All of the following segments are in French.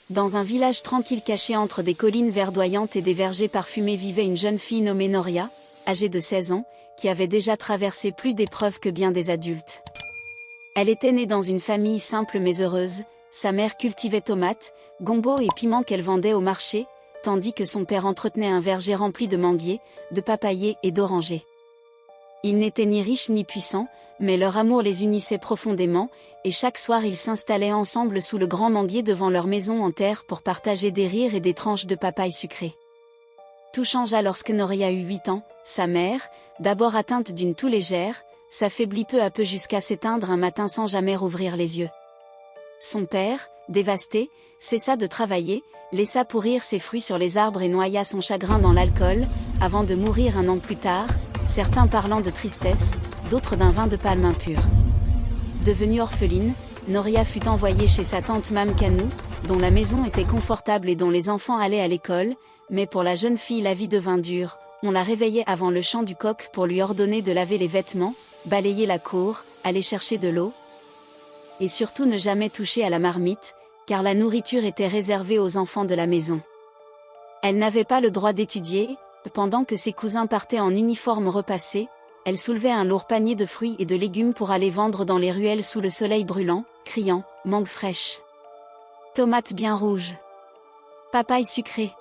Dans un village tranquille caché entre des collines verdoyantes et des vergers parfumés vivait une jeune fille nommée Noria, âgée de 16 ans, qui avait déjà traversé plus d'épreuves que bien des adultes. Elle était née dans une famille simple mais heureuse, sa mère cultivait tomates, gombo et piments qu'elle vendait au marché, tandis que son père entretenait un verger rempli de manguiers, de papayers et d'orangers. Ils n'étaient ni riches ni puissants, mais leur amour les unissait profondément, et chaque soir ils s'installaient ensemble sous le grand manguier devant leur maison en terre pour partager des rires et des tranches de papaye sucrées. Tout changea lorsque Noria eut 8 ans, sa mère, d'abord atteinte d'une toux légère, s'affaiblit peu à peu jusqu'à s'éteindre un matin sans jamais rouvrir les yeux. Son père, dévasté, cessa de travailler, laissa pourrir ses fruits sur les arbres et noya son chagrin dans l'alcool, avant de mourir un an plus tard, certains parlant de tristesse, d'autres d'un vin de palme impur. Devenue orpheline, Noria fut envoyée chez sa tante Mam Kanou, dont la maison était confortable et dont les enfants allaient à l'école, mais pour la jeune fille la vie devint dure, on la réveillait avant le chant du coq pour lui ordonner de laver les vêtements, balayer la cour, aller chercher de l'eau, et surtout ne jamais toucher à la marmite, car la nourriture était réservée aux enfants de la maison. Elle n'avait pas le droit d'étudier, pendant que ses cousins partaient en uniforme repassé, elle soulevait un lourd panier de fruits et de légumes pour aller vendre dans les ruelles sous le soleil brûlant, criant « mangue fraîche, tomates bien rouges, papaye sucrée ».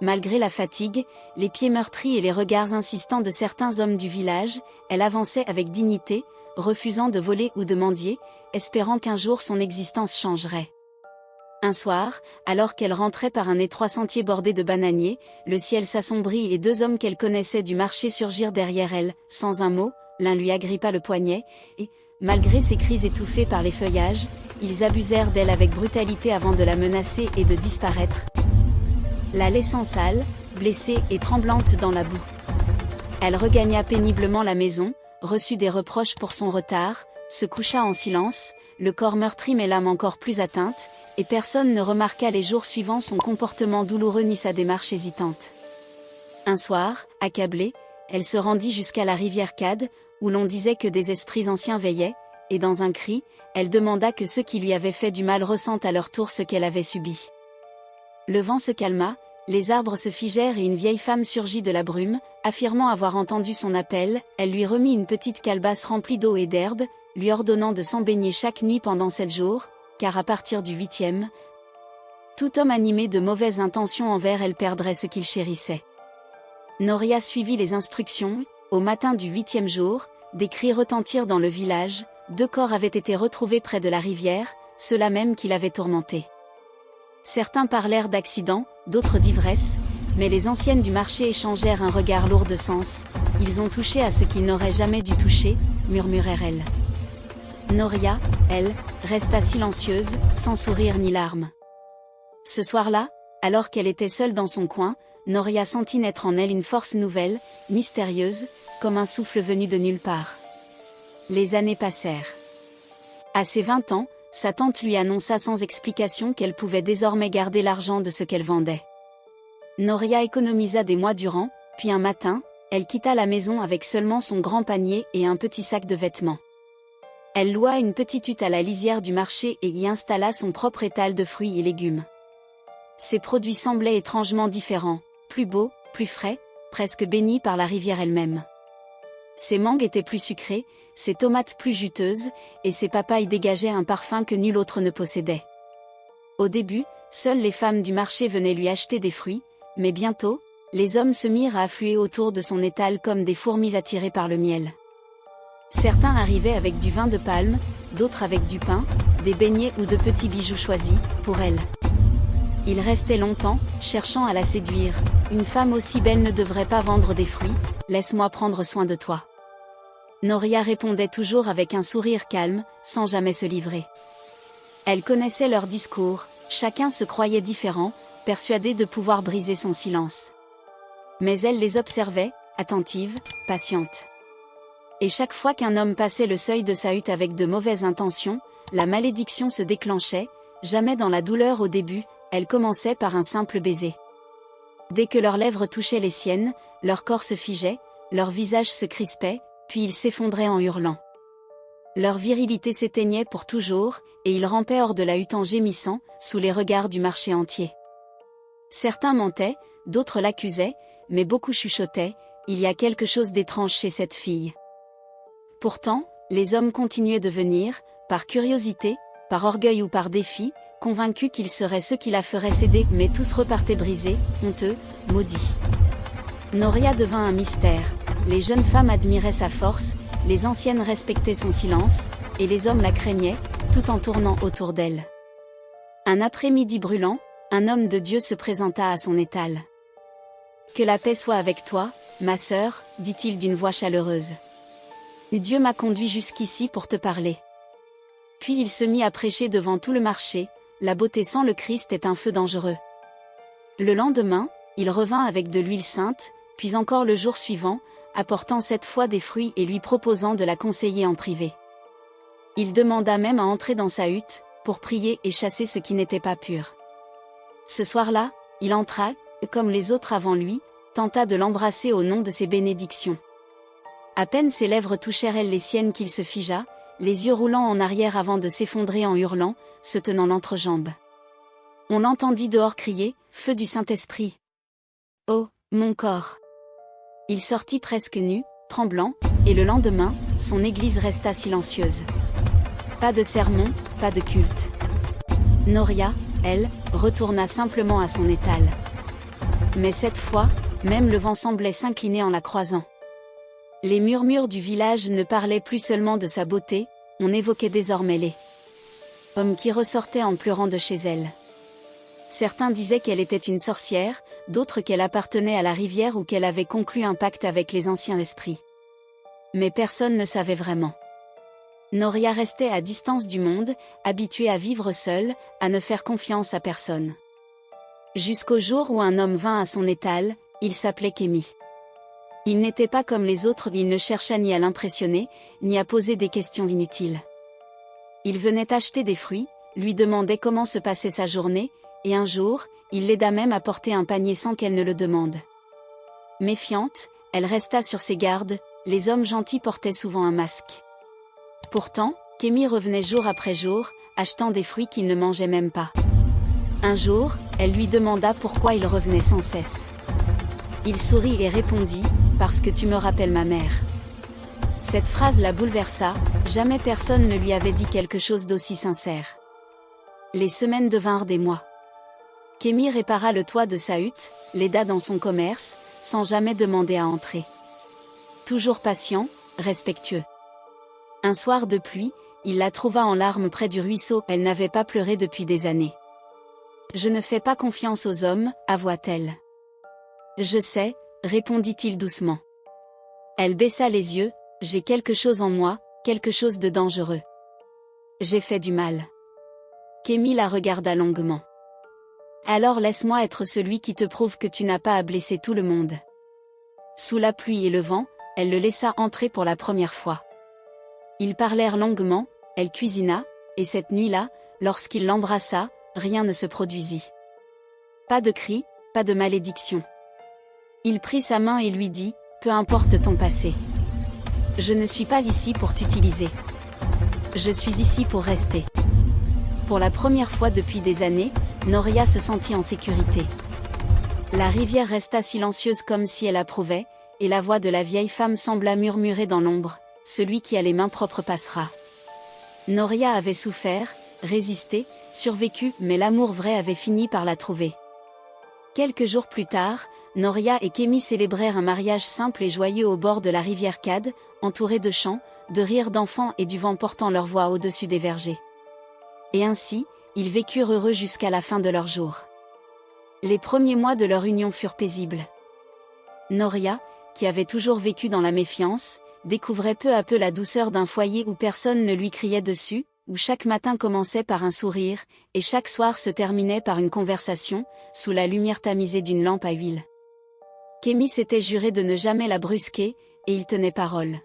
Malgré la fatigue, les pieds meurtris et les regards insistants de certains hommes du village, elle avançait avec dignité, refusant de voler ou de mendier, espérant qu'un jour son existence changerait. Un soir, alors qu'elle rentrait par un étroit sentier bordé de bananiers, le ciel s'assombrit et 2 hommes qu'elle connaissait du marché surgirent derrière elle, sans un mot, l'un lui agrippa le poignet, et, malgré ses cris étouffés par les feuillages, ils abusèrent d'elle avec brutalité avant de la menacer et de disparaître, la laissant sale, blessée et tremblante dans la boue. Elle regagna péniblement la maison, reçut des reproches pour son retard, se coucha en silence, le corps meurtri mais l'âme encore plus atteinte, et personne ne remarqua les jours suivants son comportement douloureux ni sa démarche hésitante. Un soir, accablée, elle se rendit jusqu'à la rivière Cad, où l'on disait que des esprits anciens veillaient, et dans un cri, elle demanda que ceux qui lui avaient fait du mal ressentent à leur tour ce qu'elle avait subi. Le vent se calma, les arbres se figèrent et une vieille femme surgit de la brume, affirmant avoir entendu son appel, elle lui remit une petite calebasse remplie d'eau et d'herbe, lui ordonnant de s'en baigner chaque nuit pendant 7 jours, car à partir du 8e, tout homme animé de mauvaises intentions envers elle perdrait ce qu'il chérissait. Noria suivit les instructions, au matin du 8e jour, des cris retentirent dans le village, 2 corps avaient été retrouvés près de la rivière, ceux-là même qui l'avaient tourmentée. Certains parlèrent d'accident, d'autres d'ivresse, mais les anciennes du marché échangèrent un regard lourd de sens. Ils ont touché à ce qu'ils n'auraient jamais dû toucher, murmurèrent-elles. Noria, elle, resta silencieuse, sans sourire ni larmes. Ce soir-là, alors qu'elle était seule dans son coin, Noria sentit naître en elle une force nouvelle, mystérieuse, comme un souffle venu de nulle part. Les années passèrent. À ses 20 ans, sa tante lui annonça sans explication qu'elle pouvait désormais garder l'argent de ce qu'elle vendait. Noria économisa des mois durant, puis un matin, elle quitta la maison avec seulement son grand panier et un petit sac de vêtements. Elle loua une petite hutte à la lisière du marché et y installa son propre étal de fruits et légumes. Ses produits semblaient étrangement différents, plus beaux, plus frais, presque bénis par la rivière elle-même. Ses mangues étaient plus sucrées, ses tomates plus juteuses, et ses papayes dégageaient un parfum que nul autre ne possédait. Au début, seules les femmes du marché venaient lui acheter des fruits, mais bientôt, les hommes se mirent à affluer autour de son étal comme des fourmis attirées par le miel. Certains arrivaient avec du vin de palme, d'autres avec du pain, des beignets ou de petits bijoux choisis, pour elle. Ils restaient longtemps, cherchant à la séduire. Une femme aussi belle ne devrait pas vendre des fruits, laisse-moi prendre soin de toi. Noria répondait toujours avec un sourire calme, sans jamais se livrer. Elle connaissait leur discours, chacun se croyait différent, persuadé de pouvoir briser son silence. Mais elle les observait, attentive, patiente. Et chaque fois qu'un homme passait le seuil de sa hutte avec de mauvaises intentions, la malédiction se déclenchait, jamais dans la douleur au début, elle commençait par un simple baiser. Dès que leurs lèvres touchaient les siennes, leur corps se figeait, leur visage se crispait, puis ils s'effondraient en hurlant. Leur virilité s'éteignait pour toujours, et ils rampaient hors de la hutte en gémissant, sous les regards du marché entier. Certains mentaient, d'autres l'accusaient, mais beaucoup chuchotaient, il y a quelque chose d'étrange chez cette fille. Pourtant, les hommes continuaient de venir, par curiosité, par orgueil ou par défi, convaincus qu'ils seraient ceux qui la feraient céder, mais tous repartaient brisés, honteux, maudits. Noria devint un mystère, les jeunes femmes admiraient sa force, les anciennes respectaient son silence, et les hommes la craignaient, tout en tournant autour d'elle. Un après-midi brûlant, un homme de Dieu se présenta à son étal. « Que la paix soit avec toi, ma sœur, dit-il d'une voix chaleureuse. Dieu m'a conduit jusqu'ici pour te parler. » Puis il se mit à prêcher devant tout le marché, la beauté sans le Christ est un feu dangereux. Le lendemain, il revint avec de l'huile sainte, puis encore le jour suivant, apportant cette fois des fruits et lui proposant de la conseiller en privé. Il demanda même à entrer dans sa hutte, pour prier et chasser ce qui n'était pas pur. Ce soir-là, il entra, comme les autres avant lui, tenta de l'embrasser au nom de ses bénédictions. À peine ses lèvres touchèrent elles les siennes qu'il se figea, les yeux roulant en arrière avant de s'effondrer en hurlant, se tenant l'entrejambe. On l'entendit dehors crier, « Feu du Saint-Esprit ! Oh, mon corps !» Il sortit presque nu, tremblant, et le lendemain, son église resta silencieuse. Pas de sermon, pas de culte. Noria, elle, retourna simplement à son étal. Mais cette fois, même le vent semblait s'incliner en la croisant. Les murmures du village ne parlaient plus seulement de sa beauté, on évoquait désormais les hommes qui ressortaient en pleurant de chez elle. Certains disaient qu'elle était une sorcière, d'autres qu'elle appartenait à la rivière ou qu'elle avait conclu un pacte avec les anciens esprits. Mais personne ne savait vraiment. Noria restait à distance du monde, habituée à vivre seule, à ne faire confiance à personne. Jusqu'au jour où un homme vint à son étal, il s'appelait Kémy. Il n'était pas comme les autres, il ne chercha ni à l'impressionner, ni à poser des questions inutiles. Il venait acheter des fruits, lui demandait comment se passait sa journée, et un jour, il l'aida même à porter un panier sans qu'elle ne le demande. Méfiante, elle resta sur ses gardes, les hommes gentils portaient souvent un masque. Pourtant, Kémy revenait jour après jour, achetant des fruits qu'il ne mangeait même pas. Un jour, elle lui demanda pourquoi il revenait sans cesse. Il sourit et répondit, « Parce que tu me rappelles ma mère. » Cette phrase la bouleversa, jamais personne ne lui avait dit quelque chose d'aussi sincère. Les semaines devinrent des mois. Kémy répara le toit de sa hutte, l'aida dans son commerce, sans jamais demander à entrer. Toujours patient, respectueux. Un soir de pluie, il la trouva en larmes près du ruisseau, elle n'avait pas pleuré depuis des années. « Je ne fais pas confiance aux hommes, avoua-t-elle. »« Je sais, » répondit-il doucement. Elle baissa les yeux, « J'ai quelque chose en moi, quelque chose de dangereux. J'ai fait du mal. » Kémy la regarda longuement. « Alors laisse-moi être celui qui te prouve que tu n'as pas à blesser tout le monde. » Sous la pluie et le vent, elle le laissa entrer pour la première fois. Ils parlèrent longuement, elle cuisina, et cette nuit-là, lorsqu'il l'embrassa, rien ne se produisit. Pas de cris, pas de malédiction. Il prit sa main et lui dit, « Peu importe ton passé. Je ne suis pas ici pour t'utiliser. Je suis ici pour rester. » Pour la première fois depuis des années, Noria se sentit en sécurité. La rivière resta silencieuse comme si elle approuvait, et la voix de la vieille femme sembla murmurer dans l'ombre, « Celui qui a les mains propres passera. » Noria avait souffert, résisté, survécu, mais l'amour vrai avait fini par la trouver. Quelques jours plus tard, Noria et Kémy célébrèrent un mariage simple et joyeux au bord de la rivière Kad, entourés de chants, de rires d'enfants et du vent portant leur voix au-dessus des vergers. Et ainsi, ils vécurent heureux jusqu'à la fin de leurs jours. Les premiers mois de leur union furent paisibles. Noria, qui avait toujours vécu dans la méfiance, découvrait peu à peu la douceur d'un foyer où personne ne lui criait dessus, où chaque matin commençait par un sourire, et chaque soir se terminait par une conversation, sous la lumière tamisée d'une lampe à huile. Kémy s'était juré de ne jamais la brusquer, et il tenait parole.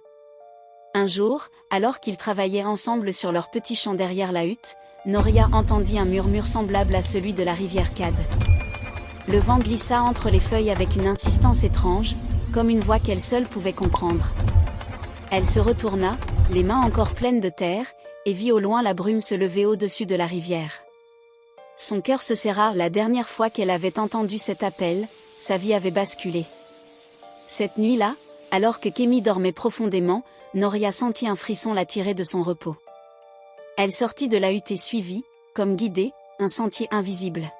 Un jour, alors qu'ils travaillaient ensemble sur leur petit champ derrière la hutte, Noria entendit un murmure semblable à celui de la rivière Kad. Le vent glissa entre les feuilles avec une insistance étrange, comme une voix qu'elle seule pouvait comprendre. Elle se retourna, les mains encore pleines de terre, et vit au loin la brume se lever au-dessus de la rivière. Son cœur se serra. La dernière fois qu'elle avait entendu cet appel, sa vie avait basculé. Cette nuit-là, alors que Kémy dormait profondément, Noria sentit un frisson la tirer de son repos. Elle sortit de la hutte et suivit, comme guidée, un sentier invisible.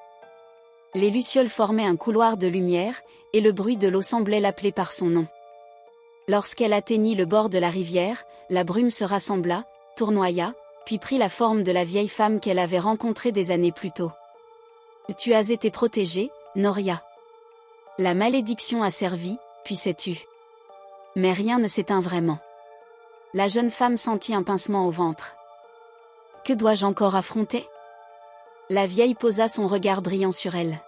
Les lucioles formaient un couloir de lumière, et le bruit de l'eau semblait l'appeler par son nom. Lorsqu'elle atteignit le bord de la rivière, la brume se rassembla, tournoya, puis prit la forme de la vieille femme qu'elle avait rencontrée des années plus tôt. « Tu as été protégée, Noria. La malédiction a servi, puis s'est tue. Mais rien ne s'éteint vraiment. » La jeune femme sentit un pincement au ventre. « Que dois-je encore affronter ?» La vieille posa son regard brillant sur elle.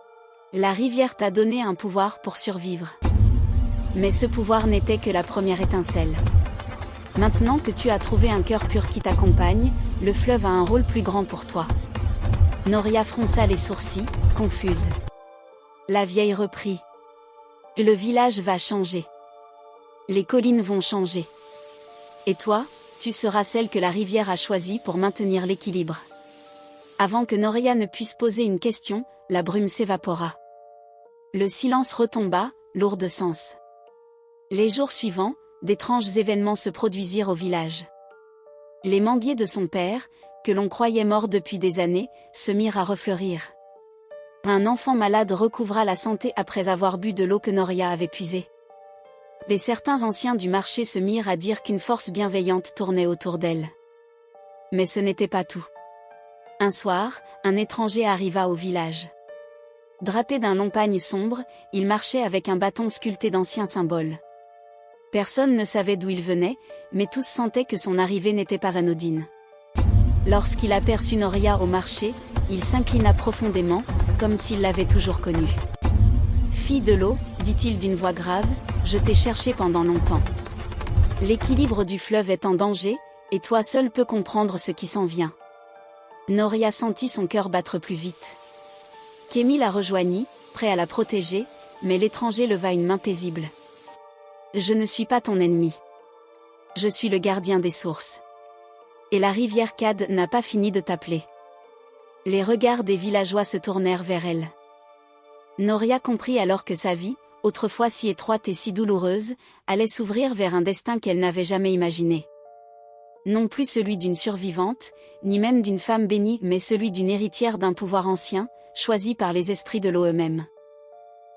« La rivière t'a donné un pouvoir pour survivre. Mais ce pouvoir n'était que la première étincelle. Maintenant que tu as trouvé un cœur pur qui t'accompagne, le fleuve a un rôle plus grand pour toi. » Noria fronça les sourcils, confuse. La vieille reprit. « Le village va changer. Les collines vont changer. Et toi, tu seras celle que la rivière a choisie pour maintenir l'équilibre. » Avant que Noria ne puisse poser une question, la brume s'évapora. Le silence retomba, lourd de sens. Les jours suivants, d'étranges événements se produisirent au village. Les manguiers de son père, que l'on croyait morts depuis des années, se mirent à refleurir. Un enfant malade recouvra la santé après avoir bu de l'eau que Noria avait puisée. Et certains anciens du marché se mirent à dire qu'une force bienveillante tournait autour d'elle. Mais ce n'était pas tout. Un soir, un étranger arriva au village. Drapé d'un long pagne sombre, il marchait avec un bâton sculpté d'anciens symboles. Personne ne savait d'où il venait, mais tous sentaient que son arrivée n'était pas anodine. Lorsqu'il aperçut Noria au marché, il s'inclina profondément, comme s'il l'avait toujours connue. « Fille de l'eau, dit-il d'une voix grave, je t'ai cherchée pendant longtemps. L'équilibre du fleuve est en danger, et toi seul peux comprendre ce qui s'en vient. » Noria sentit son cœur battre plus vite. Kémy la rejoignit, prêt à la protéger, mais l'étranger leva une main paisible. « Je ne suis pas ton ennemi. Je suis le gardien des sources. Et la rivière Cad n'a pas fini de t'appeler. » Les regards des villageois se tournèrent vers elle. Noria comprit alors que sa vie, autrefois si étroite et si douloureuse, allait s'ouvrir vers un destin qu'elle n'avait jamais imaginé. Non plus celui d'une survivante, ni même d'une femme bénie, mais celui d'une héritière d'un pouvoir ancien, choisi par les esprits de l'eau eux-mêmes.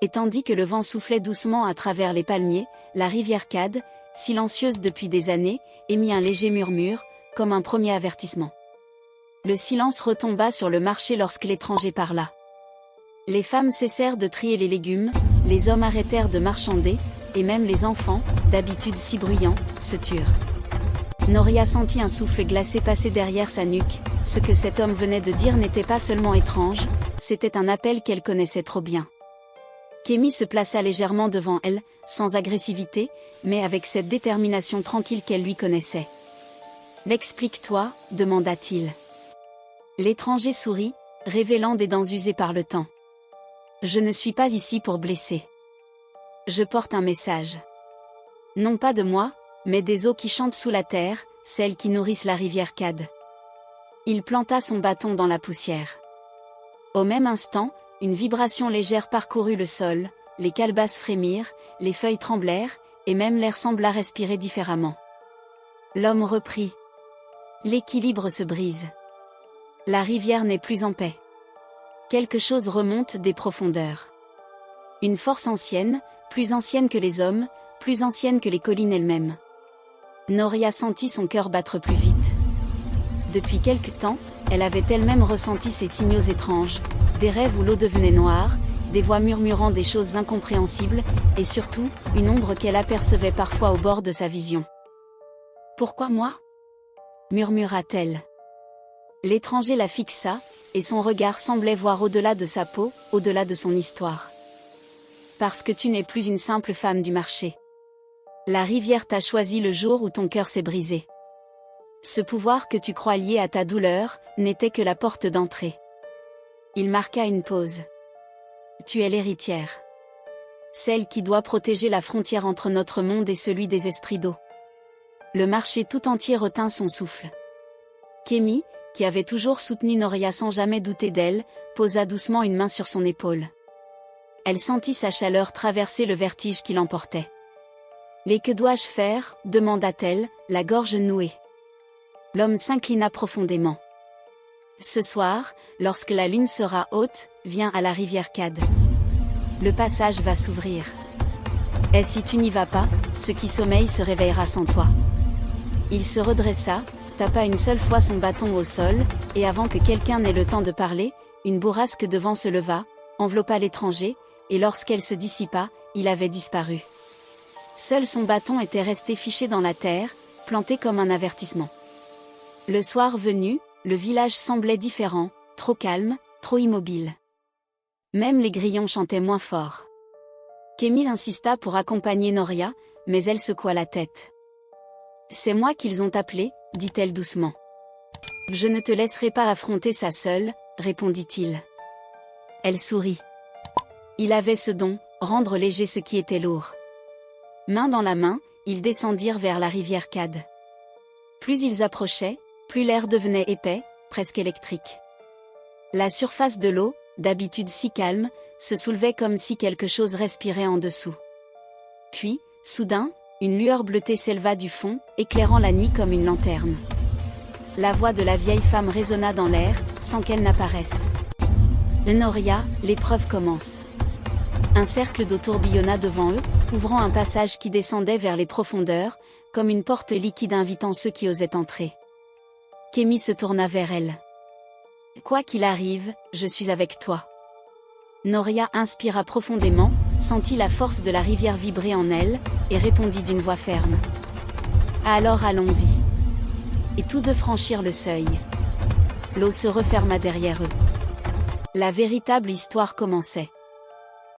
Et tandis que le vent soufflait doucement à travers les palmiers, la rivière Cad, silencieuse depuis des années, émit un léger murmure, comme un premier avertissement. Le silence retomba sur le marché lorsque l'étranger parla. Les femmes cessèrent de trier les légumes, les hommes arrêtèrent de marchander, et même les enfants, d'habitude si bruyants, se turent. Noria sentit un souffle glacé passer derrière sa nuque. Ce que cet homme venait de dire n'était pas seulement étrange, c'était un appel qu'elle connaissait trop bien. Kémy se plaça légèrement devant elle, sans agressivité, mais avec cette détermination tranquille qu'elle lui connaissait. « L'explique-toi, demanda-t-il. L'étranger sourit, révélant des dents usées par le temps. « Je ne suis pas ici pour blesser. Je porte un message. Non pas de moi, mais des eaux qui chantent sous la terre, celles qui nourrissent la rivière Cad. » Il planta son bâton dans la poussière. Au même instant, une vibration légère parcourut le sol, les calebasses frémirent, les feuilles tremblèrent, et même l'air sembla respirer différemment. L'homme reprit. L'équilibre se brise. La rivière n'est plus en paix. Quelque chose remonte des profondeurs. Une force ancienne, plus ancienne que les hommes, plus ancienne que les collines elles-mêmes. Noria sentit son cœur battre plus vite. Depuis quelque temps, elle avait elle-même ressenti ces signaux étranges, des rêves où l'eau devenait noire, des voix murmurant des choses incompréhensibles, et surtout, une ombre qu'elle apercevait parfois au bord de sa vision. « Pourquoi moi ?» murmura-t-elle. L'étranger la fixa, et son regard semblait voir au-delà de sa peau, au-delà de son histoire. « Parce que tu n'es plus une simple femme du marché. La rivière t'a choisi le jour où ton cœur s'est brisé. Ce pouvoir que tu crois lié à ta douleur, n'était que la porte d'entrée. » Il marqua une pause. « Tu es l'héritière. Celle qui doit protéger la frontière entre notre monde et celui des esprits d'eau. Le marché tout entier retint son souffle. Kémy, qui avait toujours soutenu Noria sans jamais douter d'elle, posa doucement une main sur son épaule. Elle sentit sa chaleur traverser le vertige qui l'emportait. « Et que dois-je faire » demanda-t-elle, la gorge nouée. L'homme s'inclina profondément. « Ce soir, lorsque la lune sera haute, viens à la rivière Cad. Le passage va s'ouvrir. Et si tu n'y vas pas, ce qui sommeille se réveillera sans toi. » Il se redressa, tapa une seule fois son bâton au sol, et avant que quelqu'un n'ait le temps de parler, une bourrasque de vent se leva, enveloppa l'étranger, et lorsqu'elle se dissipa, il avait disparu. Seul son bâton était resté fiché dans la terre, planté comme un avertissement. Le soir venu, le village semblait différent, trop calme, trop immobile. Même les grillons chantaient moins fort. Kémy insista pour accompagner Noria, mais elle secoua la tête. « C'est moi qu'ils ont appelé, » dit-elle doucement. « Je ne te laisserai pas affronter ça seule, » répondit-il. Elle sourit. Il avait ce don, rendre léger ce qui était lourd. Main dans la main, ils descendirent vers la rivière Cad. Plus ils approchaient, plus l'air devenait épais, presque électrique. La surface de l'eau, d'habitude si calme, se soulevait comme si quelque chose respirait en dessous. Puis, soudain, une lueur bleutée s'éleva du fond, éclairant la nuit comme une lanterne. La voix de la vieille femme résonna dans l'air, sans qu'elle n'apparaisse. « Noria, l'épreuve commence. » Un cercle d'eau tourbillonna devant eux, ouvrant un passage qui descendait vers les profondeurs, comme une porte liquide invitant ceux qui osaient entrer. Kémy se tourna vers elle. « Quoi qu'il arrive, je suis avec toi. » Noria inspira profondément, sentit la force de la rivière vibrer en elle, et répondit d'une voix ferme. « Alors allons-y. » Et tous deux franchirent le seuil. L'eau se referma derrière eux. La véritable histoire commençait.